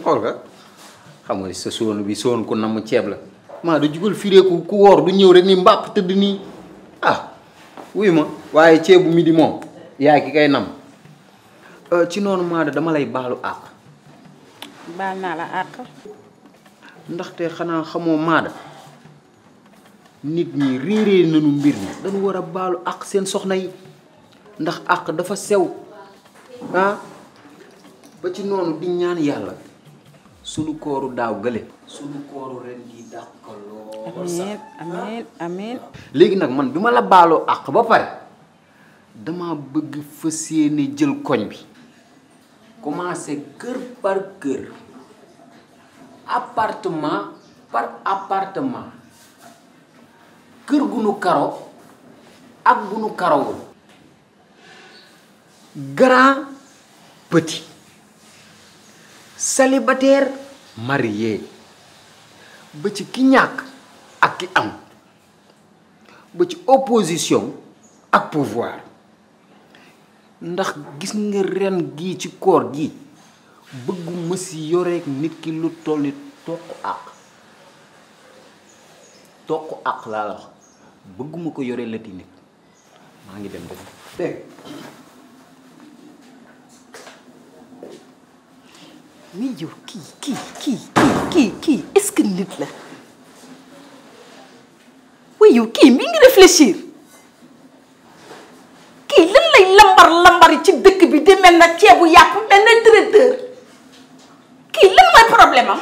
xool nga xam nga sa soon bi soon ko namm ceeb la maa da jugal fireeku ku woor du ñëw rek ni mbàpp tëdd nii wuyu ma waaye ceebu midi moom yaay ki kay nam ci noonu maa dama lay baalu àq baal naa la àq ndaxte xanaa xamoo maada nit ñi réeree nañu mbir mi dañu war a baalu àq seen soxna yi ndax àq dafa sew ba ci noonu di ñaan yàlla sunu kooru daaw gële sunu kooru ren di dàq ko lool sax amiin léegi nag man bi ma la baaloo àq ba pare dama bëgg fas yéene jël koñ bi commencé kër par kër appartement par appartement kër gu nu karo ak gu nu karawul grand petit célibataire marié ba ci ki ñàkk ak ki am ba ci opposition ak pouvoir ndax gis nga ren gii ci koor gi bëgguma si yoreek nit ki lu toll ni toq àq laa la wax bëgguma ko yore lati nit maa ngi dem def dégg mais yow kii est-ce que nit la oui yow kii mi ngi réfléchir kii lan lay lambar ci dëkk bi di mel na ceebu yàpp mel na traiteur kii lan mooy problème am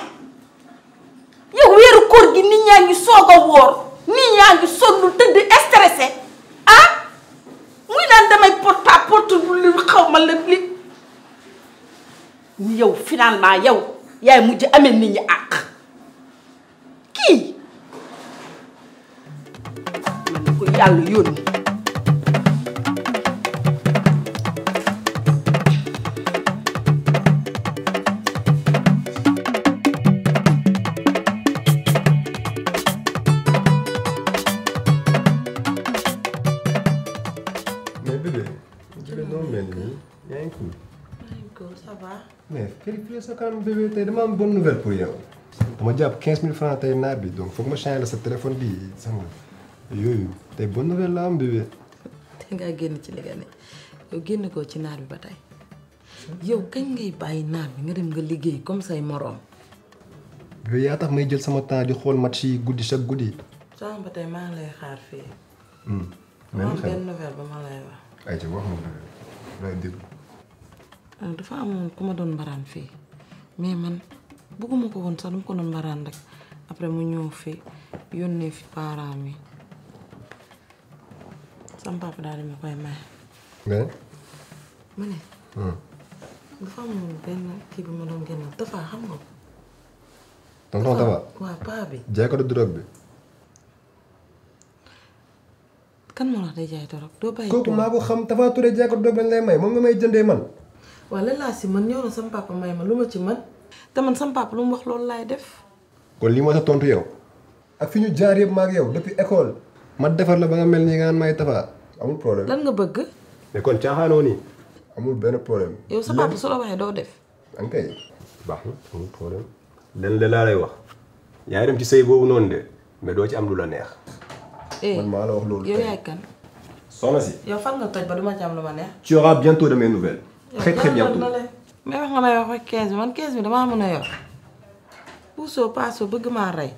yow weeru koor gi nit ñaa ngi soog a woor nit ñaa ngi sonn tëdd stressé muy naan damay porte à porte lu xaw ma la li yow finalement yow yaay mujj amee nit ñi àq kii man na ko yàlla yónni ça va. mais vérifier sa kanam bébé tey dama am bonne nouvelle pour yow. dama jàpp 15 000 francs tey naar bi donc foog ma changer la sa téléphone bi sama yooyu tey bonne nouvelle la am bébé. te ngaa génn ci li nga ne yow génn koo ci naar bi ba tey yow kañ ngay bàyyi naar bi nga dem nga liggéey comme say moroom. bébé yaa tax may jël sama temps di xool match yi guddi chaque guddi. sama ba tey maa ngi lay xaar fii. mais am benn nouvelle ba ma lay wax. ayca wax ma bébé lay déglu. dafa amoon ku ma doon mbaraan fii mais man bëgguma ko woon sax dama ko doon mbaraan rek après mu ñëw fi yónnee fi parents mi sama papa daal di ma koy may. mais. ma ne. dafa amoon benn kii bi ma doon génnal Tapha xam nga ko. tonton Tapha. waaw paa bi. jaay ko de drogue bi. kan moo wax day jaay drogue doo bàyyi. kooku maa ko xam Tapha Touré jaay ko drogue lañ lay may moom nga may jëndee man. waaw lan laa si man ñëw na sama papa may ma lu ma ci man te man sama papa lu mu wax loolu laay def. kon lii moo sa tontu yow. ak fi ñu jaar yëpp ma ak yow depuis école. ma defar la ba nga mel ni nga naan may Tapha amul problème. lan nga bëgg. mais kon caaxaanoo nii. amul benn problème. yow sa papa su la waxee doo def. ok baax na amul problème. lenn la laa lay wax. yaa ngi dem ci sëy boobu noonu de mais doo ci am lu la neex. man maa la wax loolu. yow yaay kan. soxna si. yow fan nga toj ba duma ci am lu ma neex. tu auras bientôt de mes nouvelles. très très bientôt. mais wax nga may wax rek 15 bi man 15 bi damaa mën a yor puusoo paasoo bëgg maa rey.